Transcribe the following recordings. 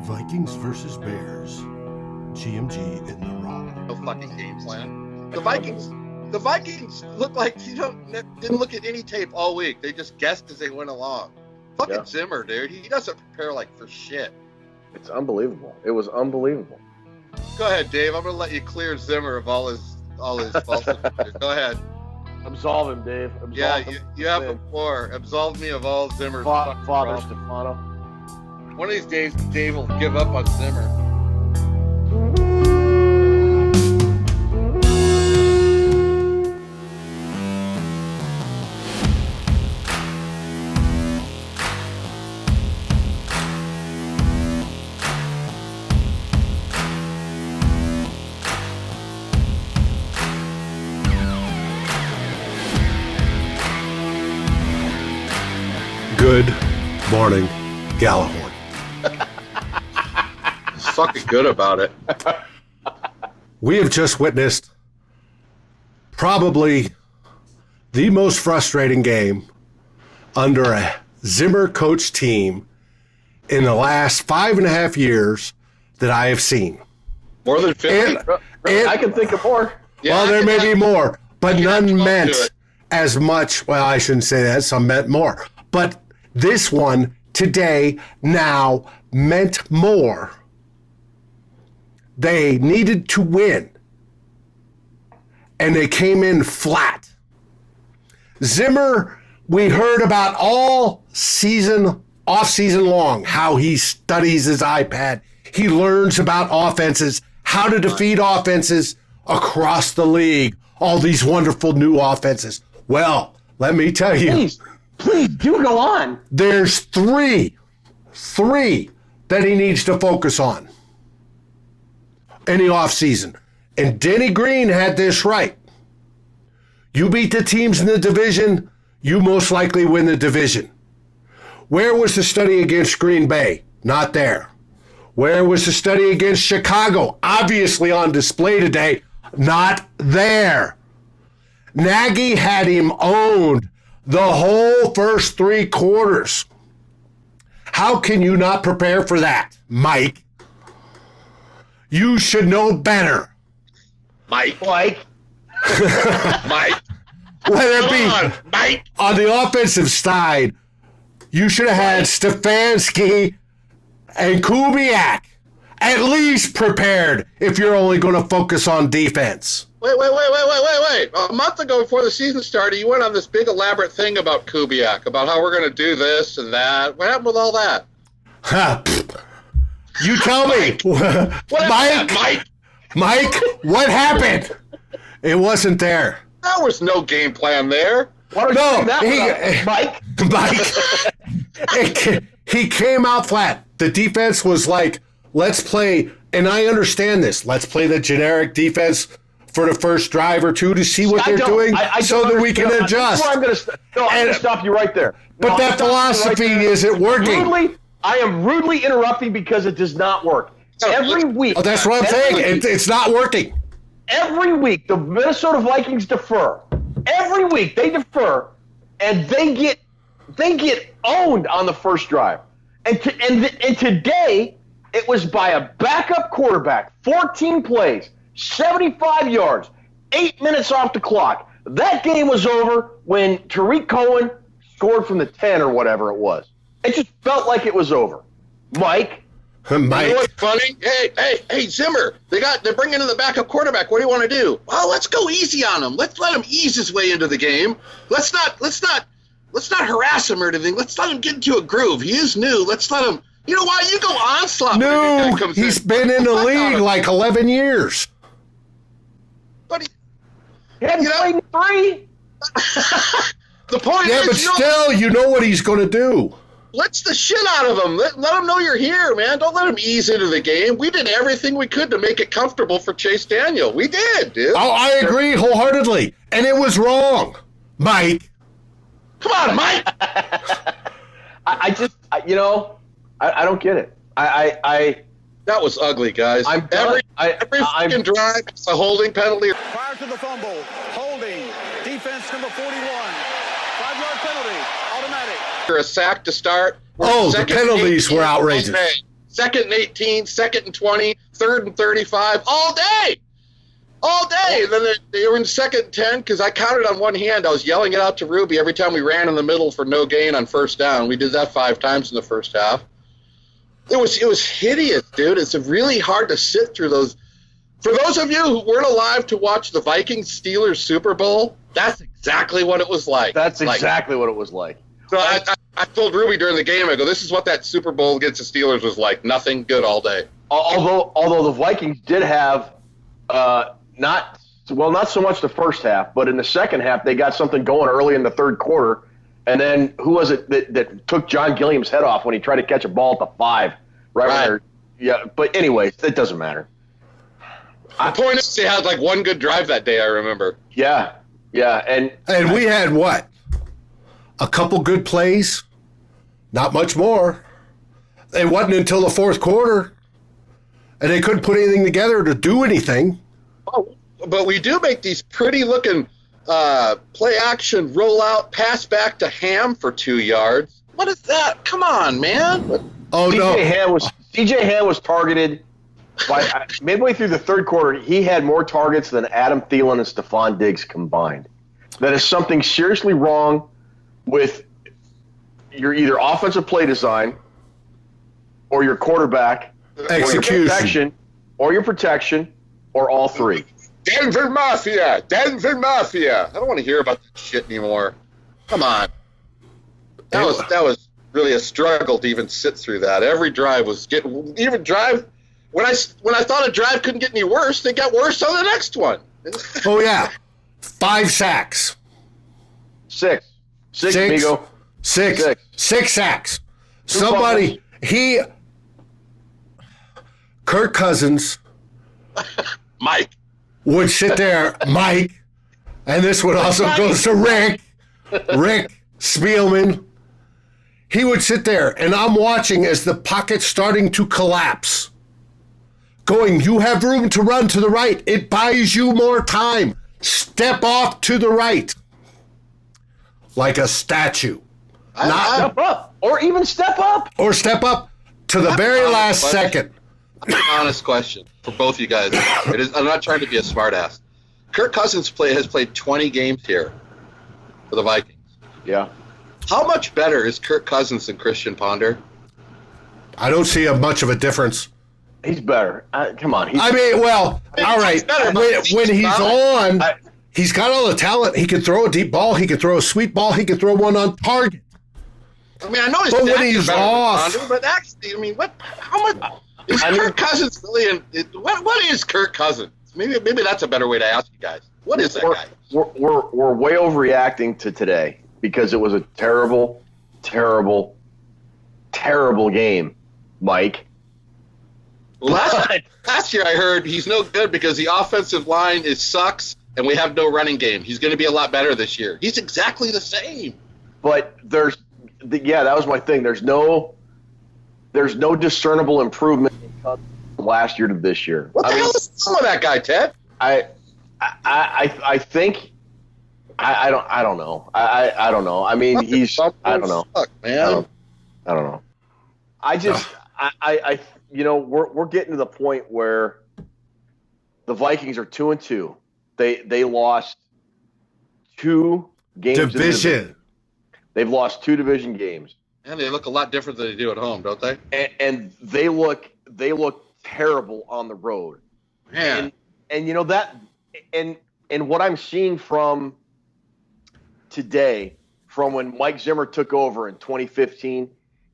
Vikings versus Bears. GMG in the Raw. No fucking game plan. The Vikings look like didn't look at any tape all week. They just guessed as they went along. Fucking Zimmer, dude. He doesn't prepare for shit. It's unbelievable. It was unbelievable. Go ahead, Dave. I'm gonna let you clear Zimmer of all his false. Go ahead. Absolve him, Dave. You have the floor. Absolve me of all Zimmer's Father Stefano. One of these days, Dave will give up on Zimmer. Good morning, Gallahorn. Fucking good about it. We have just witnessed probably the most frustrating game under a Zimmer coach team in the last 5.5 years that I have seen. More than 50? I can think of more. Yeah, well, there may be more, but none meant as much. Well, I shouldn't say that. Some meant more. But this one, today, now, meant more. They needed to win, and they came in flat. Zimmer, we heard about all season, off-season long, how he studies his iPad. He learns about offenses, how to defeat offenses across the league, all these wonderful new offenses. Well, let me tell you. Please do go on. There's three that he needs to focus on in the offseason. And Denny Green had this right. You beat the teams in the division, you most likely win the division. Where was the study against Green Bay? Not there. Where was the study against Chicago? Obviously on display today. Not there. Nagy had him owned the whole first 3 quarters. How can you not prepare for that, Mike? You should know better. Mike. Mike. Whether it be Mike. On the offensive side, you should have had Stefanski and Kubiak at least prepared if you're only going to focus on defense. Wait. A month ago before the season started, you went on this big elaborate thing about Kubiak, about how we're going to do this and that. What happened with all that? You tell me. Mike, what happened? It wasn't there. There was no game plan there. Mike. He came out flat. The defense was like, let's play, and I understand this, let's play the generic defense for the first drive or two to see what they're doing so that we can adjust. I'm going to stop you right there. But that philosophy isn't working. I am rudely interrupting because it does not work. Every week. Oh, that's what I'm saying. It's not working. Every week, the Minnesota Vikings defer. Every week, they defer, and they get owned on the first drive. And today, it was by a backup quarterback, 14 plays, 75 yards, 8 minutes off the clock. That game was over when Tariq Cohen scored from the 10 or whatever it was. It just felt like it was over. Mike. You know what's funny? Hey, Zimmer, they're bringing in the backup quarterback. What do you want to do? Well, let's go easy on him. Let's let him ease his way into the game. Let's not harass him or anything. Let's let him get into a groove. He is new. Let's let him. You know why? You go onslaught. No, he's been in the league like 11 years. But he hadn't played in 3. The point is, but still, you know what he's going to do. Blitz the shit out of him. Let him know you're here, man. Don't let him ease into the game. We did everything we could to make it comfortable for Chase Daniel. We did, dude. Oh, I agree wholeheartedly. And it was wrong, Mike. Come on, Mike. I don't get it. That was ugly, guys. Every fucking drive, it's a holding penalty. Prior to the fumble, holding, defense number 41, 5-yard penalty, automatic. A sack to start. Oh, the penalties were outrageous. 2nd and 18, 2nd and 20, 3rd and 35, all day. All day. And then they were in 2nd and 10 because I counted on one hand. I was yelling it out to Ruby every time we ran in the middle for no gain on 1st down. We did that 5 times in the first half. It was hideous, dude. It's really hard to sit through those. For those of you who weren't alive to watch the Vikings-Steelers Super Bowl, that's exactly what it was like. That's exactly what it was like. So I told Ruby during the game, I go, this is what that Super Bowl against the Steelers was like. Nothing good all day. Although the Vikings did have not so much the first half, but in the second half they got something going early in the third quarter. And then who was it that took John Gilliam's head off when he tried to catch a ball at the 5? Right. Yeah, but anyways, it doesn't matter. The point is they had like one good drive that day, I remember. Yeah, and we had what? A couple good plays, not much more. It wasn't until the fourth quarter, and they couldn't put anything together to do anything. Oh, but we do make these pretty-looking play action, roll out, pass back to Ham for 2 yards. What is that? Come on, man. Oh, no. CJ Ham was targeted by midway through the third quarter. He had more targets than Adam Thielen and Stephon Diggs combined. That is something seriously wrong with your either offensive play design or your quarterback execution or your protection or all three. Denver Mafia. I don't want to hear about that shit anymore. Come on. That was really a struggle to even sit through that. Every drive was when I thought a drive couldn't get any worse, they got worse on the next one. Oh yeah. 5 sacks. 6, amigo. 6 sacks. Kirk Cousins Mike would sit there, Mike, and this one also goes to Rick Spielman. He would sit there, and I'm watching as the pocket's starting to collapse. Going, you have room to run to the right. It buys you more time. Step off to the right. Like a statue. Step up. Or even step up. Or step up to the very last second. An honest question for both you guys. I'm not trying to be a smartass. Kirk Cousins has played 20 games here for the Vikings. Yeah. How much better is Kirk Cousins than Christian Ponder? I don't see much of a difference. He's better. Come on. All right. When he's on, he's got all the talent. He can throw a deep ball. He can throw a sweet ball. He can throw one on target. I mean, I know but when he's off, Ponder, but actually, I mean, how much is Kirk Cousins really? What is Kirk Cousins? Maybe that's a better way to ask you guys. What is that guy? We're way overreacting to today because it was a terrible, terrible, terrible game, Mike. Last year I heard he's no good because the offensive line sucks and we have no running game. He's going to be a lot better this year. He's exactly the same. But that was my thing. There's no discernible improvement from last year to this year. What the hell is wrong with that guy, Ted? I think I don't know. I don't know. I mean, I don't know. Suck, man. I don't know. We're getting to the point where the Vikings are 2-2. They lost 2 games. Division. They've lost 2 division games. And they look a lot different than they do at home, don't they? And they look terrible on the road. Man. And you know that and what I'm seeing from today, from when Mike Zimmer took over in 2015,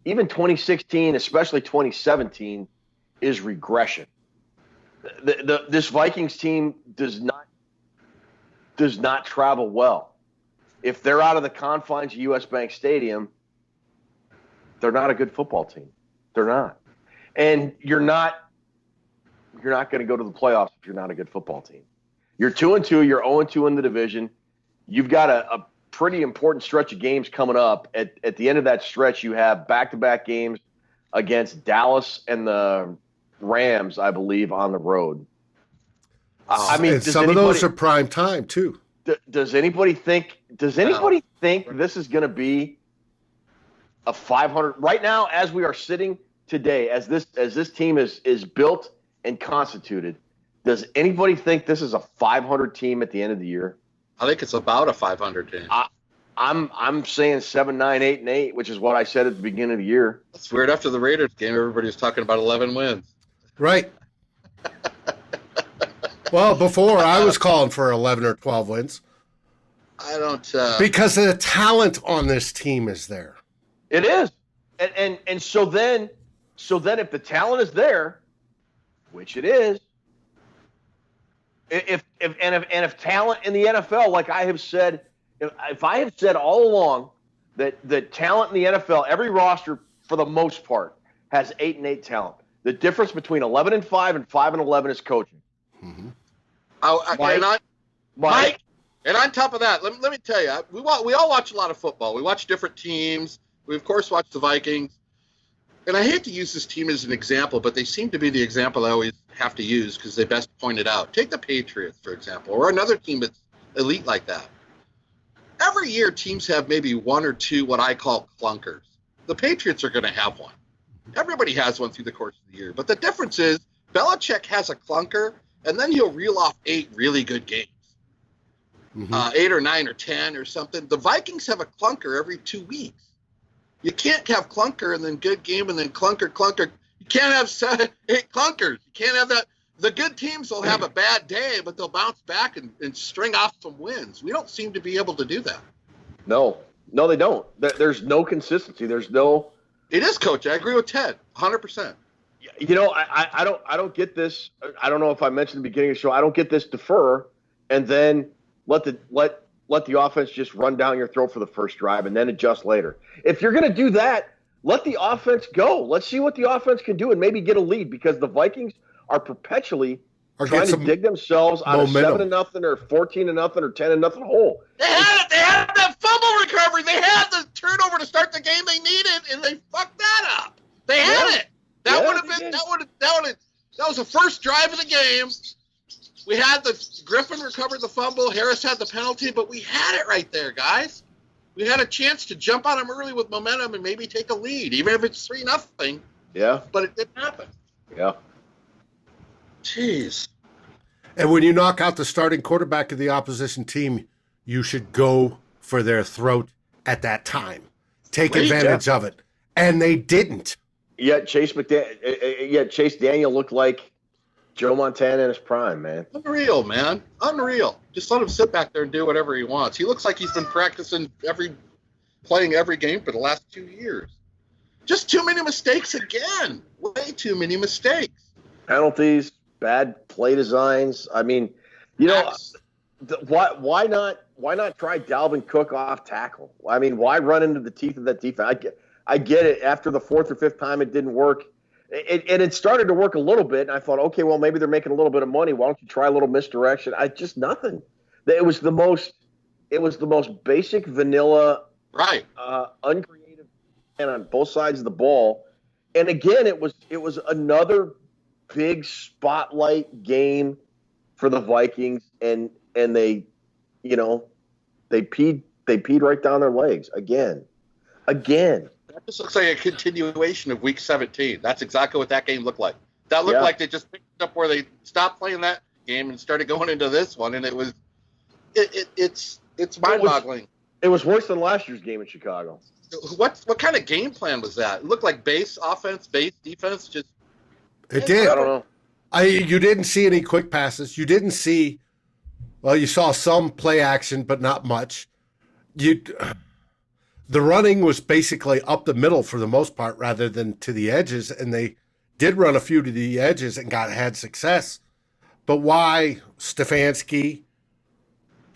even 2016, especially 2017, is regression. This Vikings team does not travel well. If they're out of the confines of U.S. Bank Stadium, they're not a good football team. They're not. And you're not going to go to the playoffs if you're not a good football team. You're 2-2. You're 0-2 in the division. You've got a pretty important stretch of games coming up. At the end of that stretch, you have back-to-back games against Dallas and the Rams, I believe, on the road. I mean, some of those are prime time too. Does anybody think this is going to be a 500 right now as we are sitting? today, as this team is built and constituted, does anybody think this is a 500 team at the end of the year? I think it's about a 500 team. I'm saying 7-9, 8-8, which is what I said at the beginning of the year. That's weird. After the Raiders game, everybody was talking about 11 wins. Right. Well, before I was calling for 11 or 12 wins. I don't. Because the talent on this team is there. It is, and so then if the talent is there, which it is, if talent in the NFL, like I have said, if I have said all along that the talent in the NFL, every roster for the most part has 8-8 talent. The difference between 11-5 and 5-11 is coaching. Mm-hmm. Mike, and on top of that, let me tell you, we all watch a lot of football. We watch different teams. We, of course, watch the Vikings. And I hate to use this team as an example, but they seem to be the example I always have to use because they best point it out. Take the Patriots, for example, or another team that's elite like that. Every year, teams have maybe one or two what I call clunkers. The Patriots are going to have one. Everybody has one through the course of the year. But the difference is Belichick has a clunker, and then he'll reel off 8 really good games. 8 or 9 or 10 or something. The Vikings have a clunker every 2 weeks. You can't have clunker and then good game and then clunker. You can't have 8 clunkers. You can't have that. The good teams will have a bad day, but they'll bounce back and string off some wins. We don't seem to be able to do that. No, they don't. There's no consistency. There's no. It is, Coach. I agree with Ted, 100%. You know, I don't get this. I don't know if I mentioned at the beginning of the show. I don't get this defer and then let the offense just run down your throat for the first drive and then adjust later. If you're going to do that, let the offense go. Let's see what the offense can do and maybe get a lead because the Vikings are perpetually trying to dig themselves out of 7-0 or 14-0 or 10-0 hole. They had it. They had that fumble recovery. They had the turnover to start the game they needed, and they fucked that up. They had it. That would have been. That was the first drive of the game. We had the Griffin recovered the fumble. Harris had the penalty, but we had it right there, guys. We had a chance to jump on them early with momentum and maybe take a lead, even if it's 3-0. Yeah. But it didn't happen. Yeah. Jeez. And when you knock out the starting quarterback of the opposition team, you should go for their throat at that time. Take advantage of it. And they didn't. Yet Chase Daniel looked like Joe Montana in his prime, man. Unreal, man. Unreal. Just let him sit back there and do whatever he wants. He looks like he's been practicing playing every game for the last 2 years. Just too many mistakes again. Way too many mistakes. Penalties, bad play designs. I mean, you know, why not try Dalvin Cook off tackle? I mean, why run into the teeth of that defense? I get it. After the 4th or 5th time, it didn't work. It started to work a little bit, and I thought, okay, well, maybe they're making a little bit of money. Why don't you try a little misdirection? Just nothing. It was the most basic vanilla, right? Uncreative, and on both sides of the ball. And again, it was another big spotlight game for the Vikings, and they peed right down their legs again. That just looks like a continuation of Week 17. That's exactly what that game looked like. That looked like they just picked up where they stopped playing that game and started going into this one, and it's mind-boggling. It was worse than last year's game in Chicago. What kind of game plan was that? It looked like base offense, base defense. Just it did. I don't know. You didn't see any quick passes. You didn't see. Well, you saw some play action, but not much. The running was basically up the middle for the most part rather than to the edges, and they did run a few to the edges and had success. But why Stefanski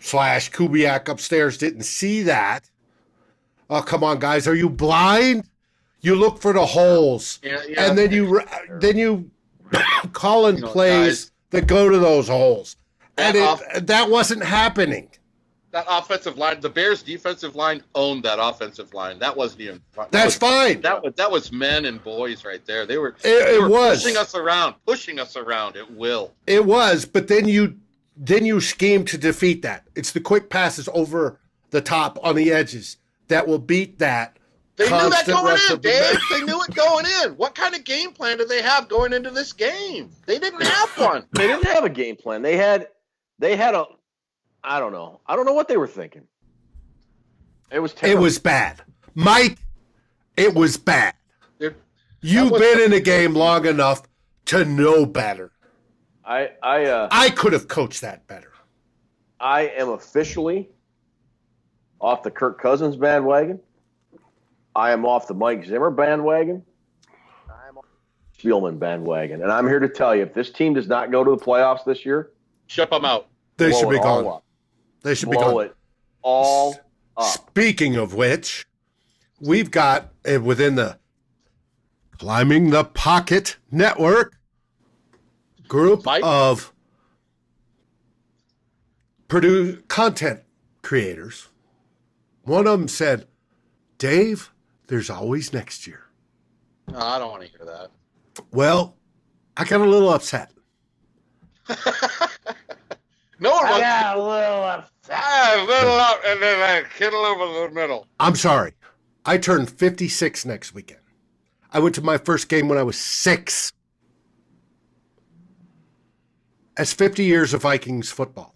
/ Kubiak upstairs didn't see that? Oh, come on, guys. Are you blind? You look for the holes, and then you call in plays that go to those holes. And that wasn't happening. That offensive line, the Bears' defensive line owned that offensive line. That wasn't even. That's fine. That was men and boys right there. They were pushing us around. It will. It was, but then you scheme to defeat that. It's the quick passes over the top on the edges that will beat that. They knew that constant going rush in, of the Dave. net. They knew it going in. What kind of game plan did they have going into this game? They didn't have one. They didn't have a game plan. They had a I don't know. I don't know what they were thinking. It was It terrible. was bad. Mike, it was bad. They're- You've been in a game long enough to know better. I could have coached that better. I am officially off the Kirk Cousins bandwagon. I am off the Mike Zimmer bandwagon. I'm off the Spielman bandwagon. And I'm here to tell you, if this team does not go to the playoffs this year, Ship them out. They should blow be it all gone. up. They should be Blow gone. it all up. Speaking of which, we've got within the Climbing the Pocket Network group Mike? of content creators. One of them said, Dave, there's always next year. No, I don't want to hear that. Well, I got a little upset. No one wants got a little upset. a little up and then I hit a little in the middle. I'm sorry. I turned 56 next weekend. I went to my first game when I was 6. That's 50 years of Vikings football.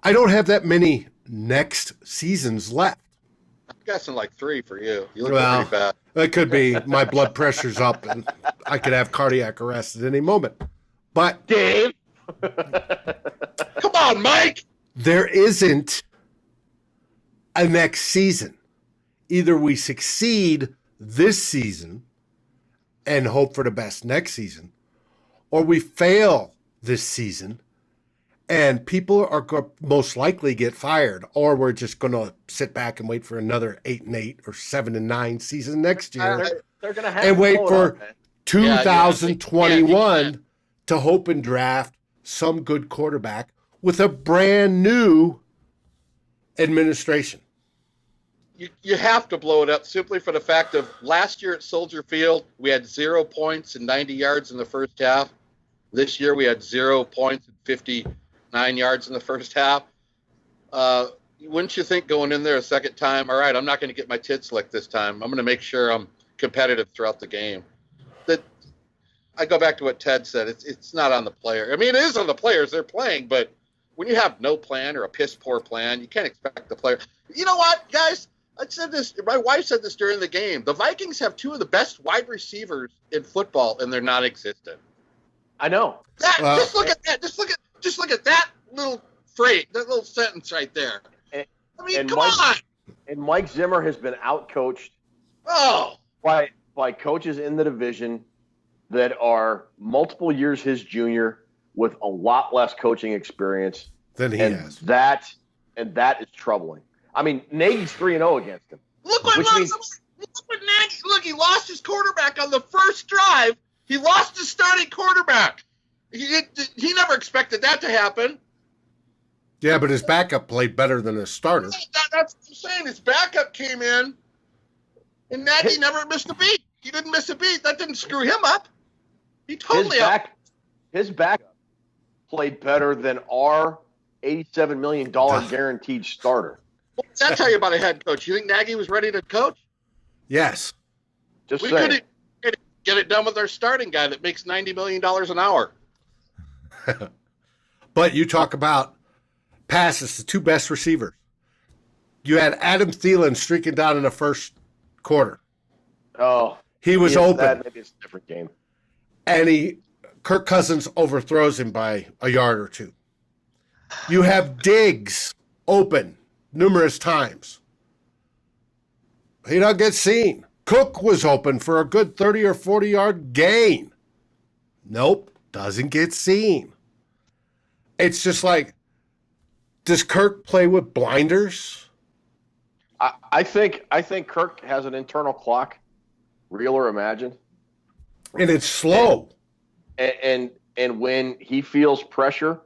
I don't have that many next seasons left. I'm guessing like 3 for you. You look Well, pretty bad. it could be my blood pressure's up and I could have cardiac arrest at any moment. But Dave. Come on, Mike. there isn't a next season. Either we succeed this season and hope for the best next season, or we fail this season and people are most likely get fired, or we're just going to sit back and wait for another 8-8 or 7-9 season next year They're going to have and to wait blow it for up, man. 2021 to hope and draft some good quarterback with a brand new administration. You have to blow it up simply for the fact of last year at Soldier Field, we had 0 points and 90 yards in the first half. This year we had 0 points and 59 yards in the first half. Wouldn't you think going in there a second time, all right, I'm not going to get my tits licked this time. I'm going to make sure I'm competitive throughout the game. That I go back to what Ted said. It's not on the player. I mean, it is on the players. They're playing, but when you have no plan or a piss poor plan, you can't expect the player. You know what, guys? I said this. My wife said this during the game. The Vikings have 2 of the best wide receivers in football, and they're not existent. I know. Just look at that. Just look at that little phrase, that little sentence right there. I mean, come on. And Mike Zimmer has been outcoached Oh, by coaches in the division that are multiple years his junior with a lot less coaching experience. Than he has. That is troubling. I mean, Nagy's 3-0 against him. look what Nagy. Look, he lost his quarterback on the first drive. He lost his starting quarterback. He never expected that to happen. Yeah, but his backup played better than his starter. That's what I'm saying. His backup came in, and Nagy never missed a beat. He didn't miss a beat. That didn't screw him up. He totally His backup played better than our $87 million guaranteed starter. What's that tell you about a head coach? You think Nagy was ready to coach? Yes. Just We saying. couldn't get it done with our starting guy that makes $90 million an hour. But you talk about passes, the 2 best receivers. You had Adam Thielen streaking down in the first quarter. Oh, He was open. Maybe it's a different game. And Kirk Cousins overthrows him by a yard or 2. You have Diggs open numerous times. He doesn't get seen. Cook was open for a good 30 or 40-yard gain. Nope, doesn't get seen. It's just like, does Kirk play with blinders? I think Kirk has an internal clock, real or imagined. And it's slow. And when he feels pressure,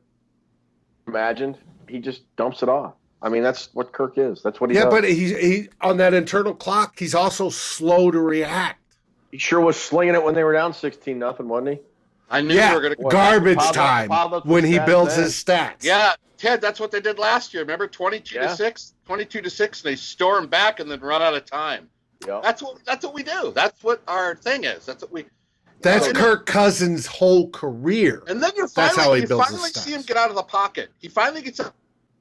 imagined, he just dumps it off. I mean, that's what Kirk is. That's what he does. Yeah, but he on that internal clock, he's also slow to react. He sure was slinging it when they were down 16-0, wasn't he? I knew we were going to. Garbage Pablo- time Pablo's when he stats builds then. his stats. Yeah, Ted, that's what they did last year. Remember, 22-6, 22-6, and they storm back and then run out of time. Yep. That's what we do. That's what our thing is. That's what we. That's Kirk Cousins' whole career. And then you That's how he builds finally his see him stats. get out of the pocket. He finally gets out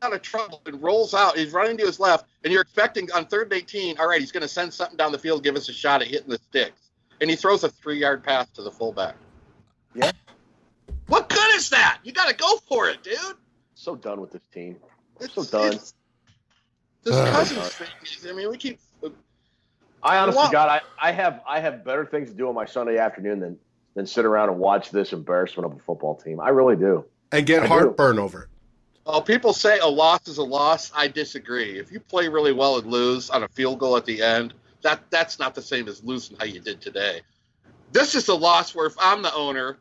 of trouble and rolls out. He's running to his left, and you're expecting on 3rd and 18, all right, he's going to send something down the field, give us a shot at hitting the sticks. And he throws a 3-yard pass to the fullback. Yeah. What good is that? You got to go for it, dude. So done with this team. It's So done. This Cousins thing. I mean, we keep. I honestly, God, I have better things to do on my Sunday afternoon than sit around and watch this embarrassment of a football team. I really do. And get heartburn over it. Oh, people say a loss is a loss. I disagree. If you play really well and lose on a field goal at the end, that's not the same as losing how you did today. This is a loss where if I'm the owner,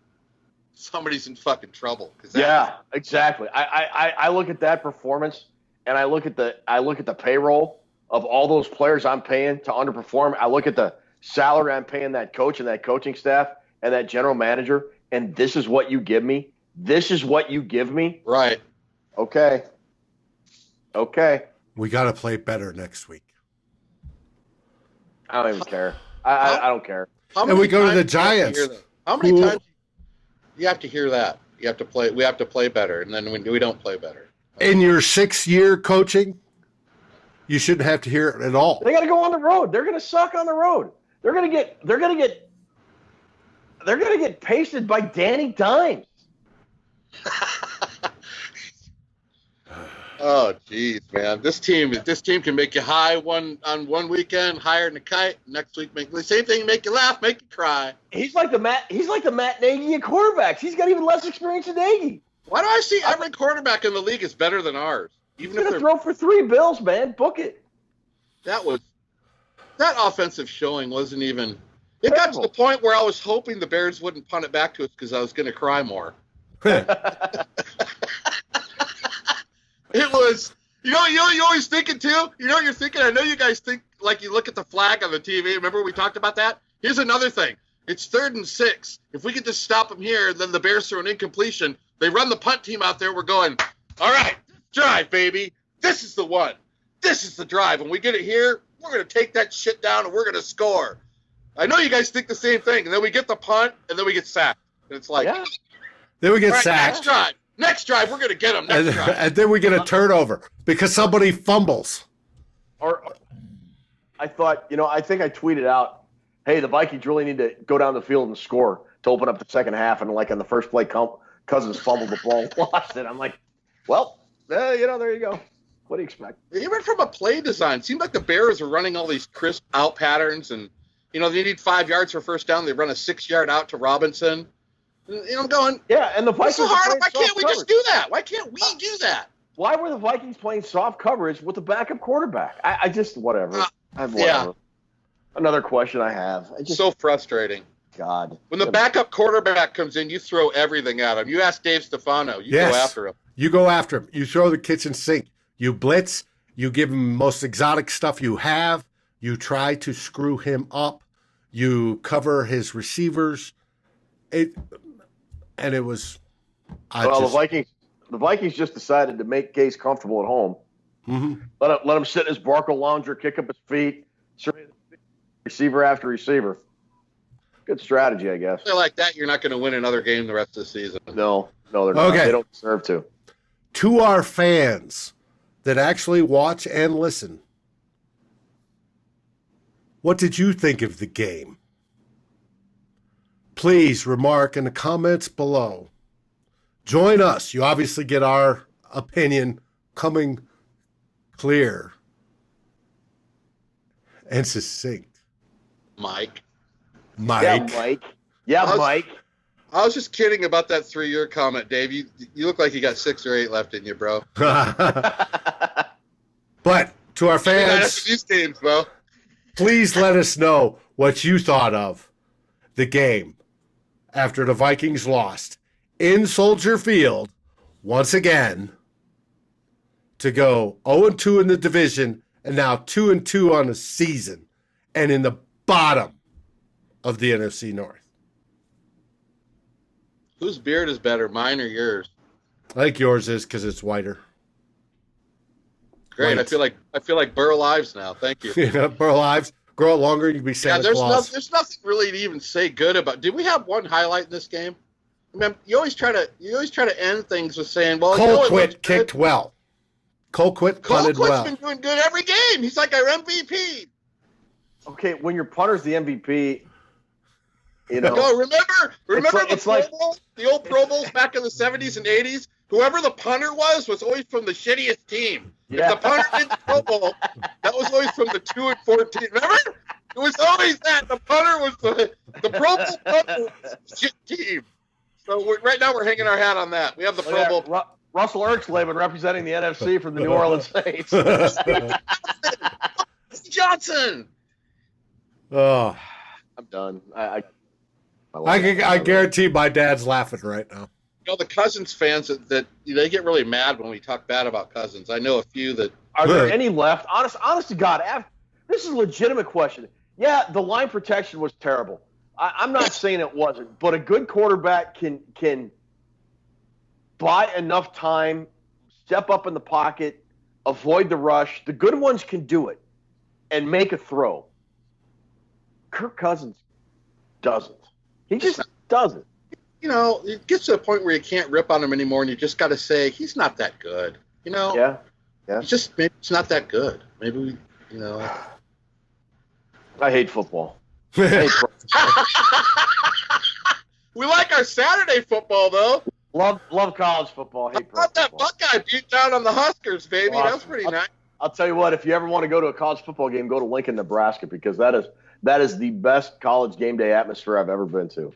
somebody's in fucking trouble. Yeah, exactly. I look at that performance and I look at the payroll of all those players I'm paying to underperform. I look at the salary I'm paying that coach and that coaching staff and that general manager, and this is what you give me. This is what you give me. Right. Okay. We got to play better next week. I don't even care. I don't care. And we go to the Giants. How many times you have to hear that? You have to play. We have to play better, and then we don't play better. In your 6-year coaching, you shouldn't have to hear it at all. They got to go on the road. They're going to suck on the road. They're going to get pasted by Danny Dimes. Oh, geez, man! This team can make you high on one weekend, higher than a kite. Next week, make the same thing, make you laugh, make you cry. He's like the Matt Nagy of quarterbacks. He's got even less experience than Nagy. Why do I see every quarterback in the league is better than ours? He's going to throw for 3 bills, man. Book it. That offensive showing wasn't even. It got to the point where I was hoping the Bears wouldn't punt it back to us because I was going to cry more. It was, you always thinking too. You know what you're thinking? I know you guys think like you look at the flag on the TV. Remember we talked about that? Here's another thing. It's 3rd and 6. If we could just stop them here, then the Bears throw an incompletion. They run the punt team out there. We're going, all right, drive, baby. This is the one. This is the drive. When we get it here, we're going to take that shit down and we're going to score. I know you guys think the same thing. And then we get the punt, and then we get sacked. And it's like, yeah. Then we get sacked. Next drive, we're going to get them. Next drive. And then we get a turnover because somebody fumbles. Or I thought, I think I tweeted out, hey, the Vikings really need to go down the field and score to open up the second half. And like on the first play, Cousins fumbled the ball and lost it. I'm like, well, there you go. What do you expect? Even from a play design, it seemed like the Bears were running all these crisp out patterns. And, they need 5 yards for first down. They run a 6-yard out to Robinson. I'm going, yeah, and the Vikings so hard. Why can't we just do that? Why can't we do that? Why were the Vikings playing soft coverage with a backup quarterback? I just, whatever. Whatever. Yeah. Another question I have. So frustrating. God. When the backup quarterback comes in, you throw everything at him. You ask Dave Stefano. You go after him. You go after him. You throw the kitchen sink. You blitz. You give him the most exotic stuff you have. You try to screw him up. You cover his receivers. And it was. The Vikings just decided to make Gase comfortable at home. Mm-hmm. Let him sit in his Barco lounger, kick up his feet, receiver after receiver. Good strategy, I guess. They're like that, you're not going to win another game the rest of the season. No, they're not. Okay. They don't deserve to. To our fans that actually watch and listen, what did you think of the game? Please remark in the comments below. Join us. You obviously get our opinion coming clear and succinct. Mike. Yeah, Mike. Mike. I was just kidding about that 3-year comment, Dave. You look like you got 6 or 8 left in you, bro. But to our fans, these games, bro. Please let us know what you thought of the game after the Vikings lost in Soldier Field once again to go 0-2 in the division and now 2-2 on the season and in the bottom of the NFC North. Whose beard is better, mine or yours? I think yours is because it's whiter. Great. White. I feel like Burl Ives now. Thank you. Burl Ives, grow it longer, you'd be Yeah, Santa Claus. there's nothing really to even say good about. Did we have one highlight in this game? I mean, you always try to end things with saying, "Well, Colquitt kicked well. Colquitt punted well. Colquitt's been doing good every game. He's like our MVP." Okay, when your punter's the MVP, you know. No, remember the old Pro Bowls back in the 70s and 80s? Whoever the punter was always from the shittiest team. Yeah. If the punter did the Pro Bowl, that was always from the 2-14. Remember? It was always that. The punter was the Pro Bowl punter was the shit team. So right now we're hanging our hat on that. We have the Pro Bowl. Russell Erxleben representing the NFC from the New Orleans Saints. Johnson. Oh, I'm done. I guarantee my dad's laughing right now. You know, the Cousins fans that they get really mad when we talk bad about Cousins. I know a few that. Are there any left? Honest to God, this is a legitimate question. Yeah, the line protection was terrible. I'm not saying it wasn't, but a good quarterback can buy enough time, step up in the pocket, avoid the rush. The good ones can do it and make a throw. Kirk Cousins doesn't. He just doesn't. You know, it gets to a point where you can't rip on him anymore, and you just got to say he's not that good. You know. Yeah. Maybe it's not that good. Maybe we, you know. I hate football. We like our Saturday football though. Love college football. Hate pro Not that football. Buckeye beat down on the Huskers, baby. Well, That's pretty nice. I'll tell you what. If you ever want to go to a college football game, go to Lincoln, Nebraska, because that is the best college game day atmosphere I've ever been to.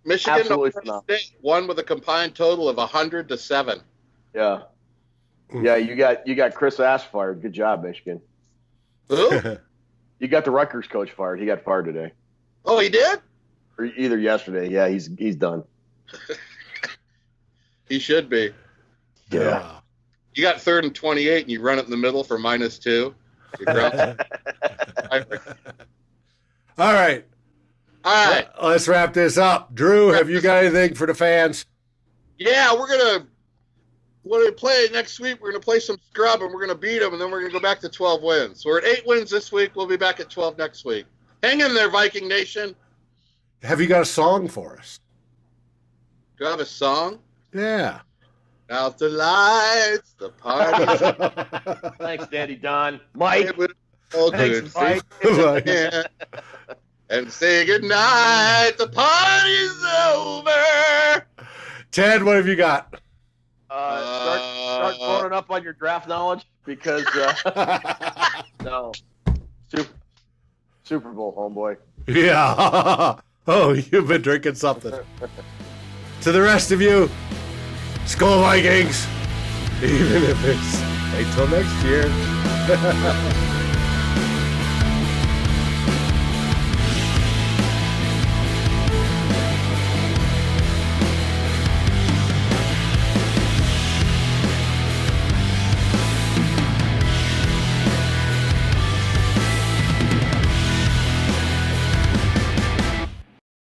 Michigan Absolutely Ohio State won with a combined total of 100-7. Yeah. Yeah, you got Chris Ash fired. Good job, Michigan. Who? You got the Rutgers coach fired. He got fired today. Oh, he did? Or either yesterday. Yeah, he's done. He should be. Yeah. You got 3rd and 28, and you run it in the middle for -2. All right. Let's wrap this up. Drew, have you got anything for the fans? Yeah, when we play next week, we're going to play some scrub, and we're going to beat them, and then we're going to go back to 12 wins. So we're at 8 wins this week. We'll be back at 12 next week. Hang in there, Viking Nation. Have you got a song for us? Do I have a song? Yeah. Out the lights, the party's Thanks, Daddy Don. Mike. all Thanks, good. Mike. And say goodnight. The party's over. Ted, what have you got? Start boning up on your draft knowledge because no, Super Bowl, homeboy. Yeah. Oh, you've been drinking something. To the rest of you, Skol Vikings. Even if it's until next year.